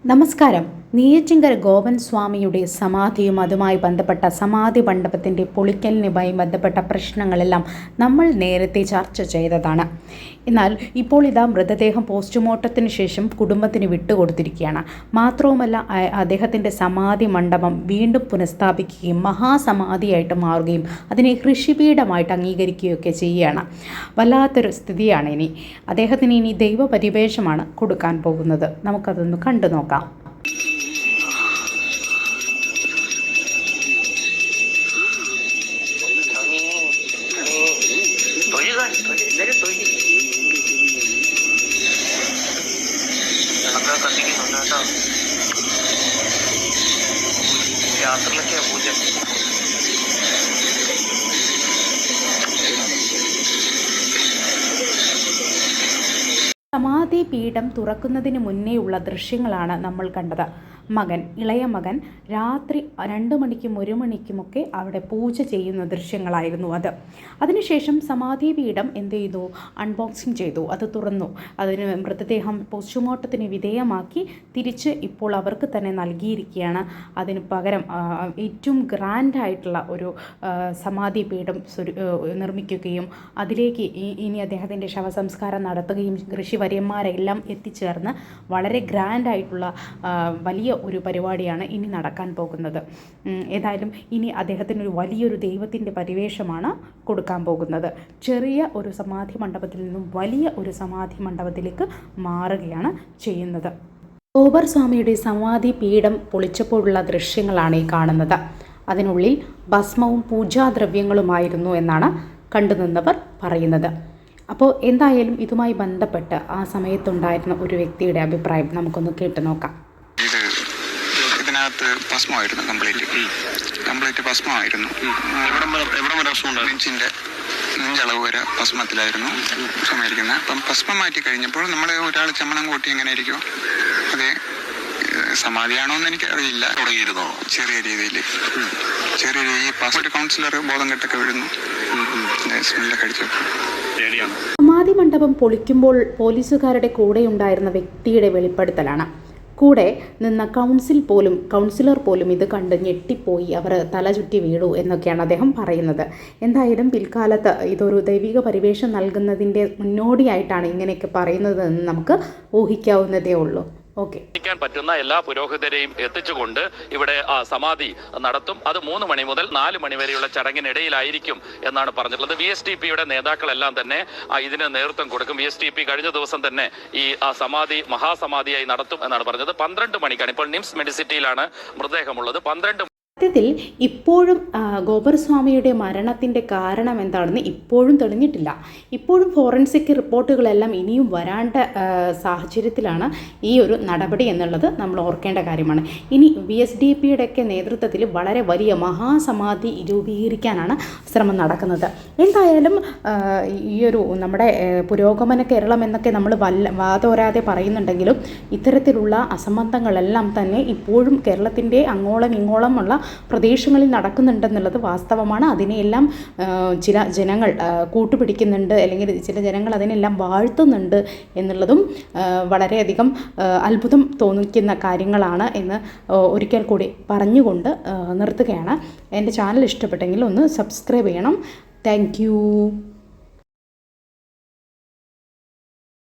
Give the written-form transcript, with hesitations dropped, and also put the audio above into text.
നമസ്കാരം. നെയ്യാറ്റിൻകര ഗോപൻ സ്വാമിയുടെ സമാധിയും അതുമായി ബന്ധപ്പെട്ട സമാധി മണ്ഡപത്തിൻ്റെ പൊളിക്കലിനുമായി ബന്ധപ്പെട്ട പ്രശ്നങ്ങളെല്ലാം നമ്മൾ നേരത്തെ ചർച്ച ചെയ്തതാണ്. എന്നാൽ ഇപ്പോൾ ഇതാ മൃതദേഹം പോസ്റ്റ്മോർട്ടത്തിന് ശേഷം കുടുംബത്തിന് വിട്ടുകൊടുത്തിരിക്കുകയാണ്. മാത്രവുമല്ല, അദ്ദേഹത്തിൻ്റെ സമാധി മണ്ഡപം വീണ്ടും പുനഃസ്ഥാപിക്കുകയും മഹാസമാധിയായിട്ട് മാറുകയും അതിനെ ഋഷിപീഠമായിട്ട് അംഗീകരിക്കുകയൊക്കെ ചെയ്യുകയാണ്. വല്ലാത്തൊരു സ്ഥിതിയാണ്. അദ്ദേഹത്തിന് ഇനി ദൈവപരിവേഷമാണ് കൊടുക്കാൻ പോകുന്നത്. നമുക്കതൊന്ന് കണ്ടു നോക്കാം. യാത്രയിലൊക്കെയാ പൂജ. സമാധി പീഠം തുറക്കുന്നതിന് മുന്നേയുള്ള ദൃശ്യങ്ങളാണ് നമ്മൾ കണ്ടത്. ഇളയ മകൻ രാത്രി 2 മണിക്കും 1 മണിക്കുമൊക്കെ അവിടെ പൂജ ചെയ്യുന്ന ദൃശ്യങ്ങളായിരുന്നു അത്. അതിനുശേഷം സമാധി പീഠം എന്ത് ചെയ്തു? അൺബോക്സിങ് ചെയ്തു, അത് തുറന്നു. അതിന് മൃതദേഹം പോസ്റ്റ്മോർട്ടത്തിന് വിധേയമാക്കി തിരിച്ച് ഇപ്പോൾ അവർക്ക് തന്നെ നൽകിയിരിക്കുകയാണ്. അതിന് പകരം ഏറ്റവും ഗ്രാൻഡായിട്ടുള്ള ഒരു സമാധി പീഠം നിർമ്മിക്കുകയും അതിലേക്ക് ഇനി അദ്ദേഹത്തിൻ്റെ ശവസംസ്കാരം നടത്തുകയും ഋഷിവര്യന്മാരെല്ലാം എത്തിച്ചേർന്ന് വളരെ ഗ്രാൻഡായിട്ടുള്ള വലിയ ഒരു പരിപാടിയാണ് ഇനി നടക്കാൻ പോകുന്നത്. ഏതായാലും ഇനി അദ്ദേഹത്തിനൊരു വലിയൊരു ദൈവത്തിൻ്റെ പരിവേഷമാണ് കൊടുക്കാൻ പോകുന്നത്. ചെറിയ ഒരു സമാധി മണ്ഡപത്തിൽ നിന്നും വലിയ ഒരു സമാധി മണ്ഡപത്തിലേക്ക് മാറുകയാണ് ചെയ്യുന്നത്. ഗോപർ സ്വാമിയുടെ സമാധി പീഠം പൊളിച്ചപ്പോഴുള്ള ദൃശ്യങ്ങളാണ് ഈ കാണുന്നത്. അതിനുള്ളിൽ ഭസ്മവും പൂജാദ്രവ്യങ്ങളുമായിരുന്നു എന്നാണ് കണ്ടുനിന്നവർ പറയുന്നത്. അപ്പോൾ എന്തായാലും ഇതുമായി ബന്ധപ്പെട്ട് ആ സമയത്തുണ്ടായിരുന്ന ഒരു വ്യക്തിയുടെ അഭിപ്രായം നമുക്കൊന്ന് കേട്ടു നോക്കാം. ഇതിനകത്ത് ഭസ്മമായിരുന്നു, കംപ്ലീറ്റ് ഭസ്മമായിരുന്നു. നെഞ്ചളവ് വരെ ഭസ്മത്തിലായിരുന്നു സമയിരിക്കുന്നത്. അപ്പം ഭസ്മം മാറ്റി കഴിഞ്ഞപ്പോൾ നമ്മൾ ഒരാൾ ചമ്മണം കൂട്ടി എങ്ങനെ ആയിരിക്കും, അതേ സമാധിയാണോ എന്ന് എനിക്ക് അറിയില്ല. തുടങ്ങിയിരുന്നോ ചെറിയ രീതിയിൽ ഈ ഒരു കൗൺസിലർ ബോധം കെട്ടൊക്കെ വീഴുന്നു സ്മെല്ലൊക്കെ അടിച്ചപ്പോൾ. സമാധി മണ്ഡപം പൊളിക്കുമ്പോൾ പോലീസുകാരുടെ കൂടെ ഉണ്ടായിരുന്ന വ്യക്തിയുടെ വെളിപ്പെടുത്തലാണ്. കൂടെ നിന്ന കൗൺസിലർ പോലും ഇത് കണ്ട് ഞെട്ടിപ്പോയി, അവർ തല ചുറ്റി വീണു എന്നൊക്കെയാണ് അദ്ദേഹം പറയുന്നത്. എന്തായാലും പിൽക്കാലത്ത് ഇതൊരു ദൈവിക പരിവേഷം നൽകുന്നതിൻ്റെ മുന്നോടിയായിട്ടാണ് ഇങ്ങനെയൊക്കെ പറയുന്നതെന്ന് നമുക്ക് ഊഹിക്കാവുന്നതേ ഉള്ളൂ. പറ്റുന്ന എല്ലാ പുരോഹിതരെയും എത്തിച്ചുകൊണ്ട് ഇവിടെ സമാധി നടത്തും. അത് 3 മണി മുതൽ 4 മണി വരെയുള്ള ചടങ്ങിനിടയിലായിരിക്കും എന്നാണ് പറഞ്ഞിട്ടുള്ളത്. VSDPയുടെ നേതാക്കളെല്ലാം തന്നെ ഇതിന് നേതൃത്വം കൊടുക്കും. VSDP കഴിഞ്ഞ ദിവസം തന്നെ ഈ സമാധി മഹാസമാധിയായി നടത്തും എന്നാണ് പറഞ്ഞത്. 12 മണിക്കാണ്. ഇപ്പോൾ നിംസ് മെഡിസിറ്റിയിലാണ് മൃതദേഹമുള്ളത്. 12 സത്യത്തിൽ ഇപ്പോഴും ഗോപർ സ്വാമിയുടെ മരണത്തിൻ്റെ കാരണം എന്താണെന്ന് ഇപ്പോഴും തെളിഞ്ഞിട്ടില്ല. ഇപ്പോഴും ഫോറൻസിക് റിപ്പോർട്ടുകളെല്ലാം ഇനിയും വരാണ്ട സാഹചര്യത്തിലാണ് ഈ ഒരു നടപടി എന്നുള്ളത് നമ്മൾ ഓർക്കേണ്ട കാര്യമാണ്. ഇനി VSDPയുടെയൊക്കെ നേതൃത്വത്തിൽ വളരെ വലിയ മഹാസമാധി രൂപീകരിക്കാനാണ് ശ്രമം നടക്കുന്നത്. എന്തായാലും ഈ ഒരു നമ്മുടെ പുരോഗമന കേരളം എന്നൊക്കെ നമ്മൾ വാതോരാതെ പറയുന്നുണ്ടെങ്കിലും ഇത്തരത്തിലുള്ള അസംബന്ധങ്ങളെല്ലാം തന്നെ ഇപ്പോഴും കേരളത്തിൻ്റെ അങ്ങോളം ഇങ്ങോളമുള്ള പ്രദേശങ്ങളിൽ നടക്കുന്നുണ്ടെന്നുള്ളത് വാസ്തവമാണ്. അതിനെയെല്ലാം ചില ജനങ്ങൾ കൂട്ടുപിടിക്കുന്നുണ്ട്, അല്ലെങ്കിൽ ചില ജനങ്ങൾ അതിനെല്ലാം വാഴ്ത്തുന്നുണ്ട് എന്നുള്ളതും വളരെയധികം അത്ഭുതം തോന്നിക്കുന്ന കാര്യങ്ങളാണ് എന്ന് ഒരിക്കൽ കൂടി പറഞ്ഞുകൊണ്ട് നിർത്തുകയാണ്. എൻ്റെ ചാനൽ ഇഷ്ടപ്പെട്ടെങ്കിൽ ഒന്ന് സബ്സ്ക്രൈബ് ചെയ്യണം. Thank you.